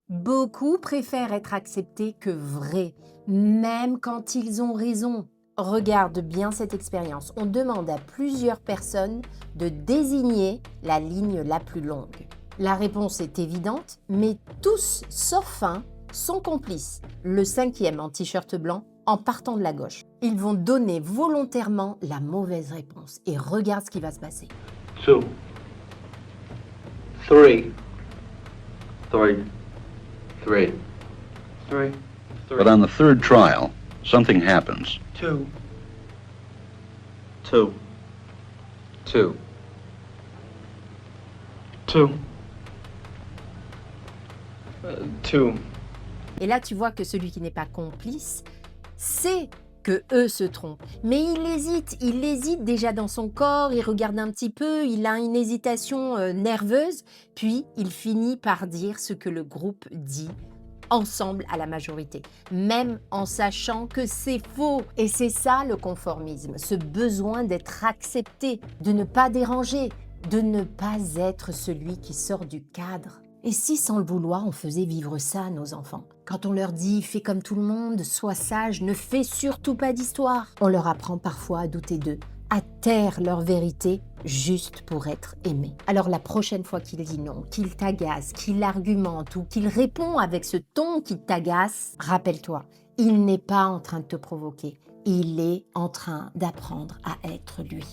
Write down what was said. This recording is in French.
Beaucoup préfèrent être acceptés que vrais, même quand ils ont raison. Regarde bien cette expérience. On demande à plusieurs personnes de désigner la ligne la plus longue. La réponse est évidente, mais tous, sauf un, sont complices. Le cinquième en t-shirt blanc, en partant de la gauche. Ils vont donner volontairement la mauvaise réponse. Et regarde ce qui va se passer. Two. Three. Three. Three. Three. But on the third trial, something happens. Two. Two. Two. Two. Two. Et là, tu vois que celui qui n'est pas complice sait que eux se trompent. Mais il hésite déjà dans son corps, il regarde un petit peu, il a une hésitation nerveuse, puis il finit par dire ce que le groupe dit ensemble à la majorité, même en sachant que c'est faux. Et c'est ça le conformisme, ce besoin d'être accepté, de ne pas déranger, de ne pas être celui qui sort du cadre. Et si sans le vouloir, on faisait vivre ça à nos enfants? Quand on leur dit « fais comme tout le monde, sois sage, ne fais surtout pas d'histoire », on leur apprend parfois à douter d'eux, à taire leur vérité juste pour être aimés. Alors la prochaine fois qu'il dit non, qu'il t'agace, qu'il argumente ou qu'il répond avec ce ton qui t'agace, rappelle-toi, il n'est pas en train de te provoquer, il est en train d'apprendre à être lui.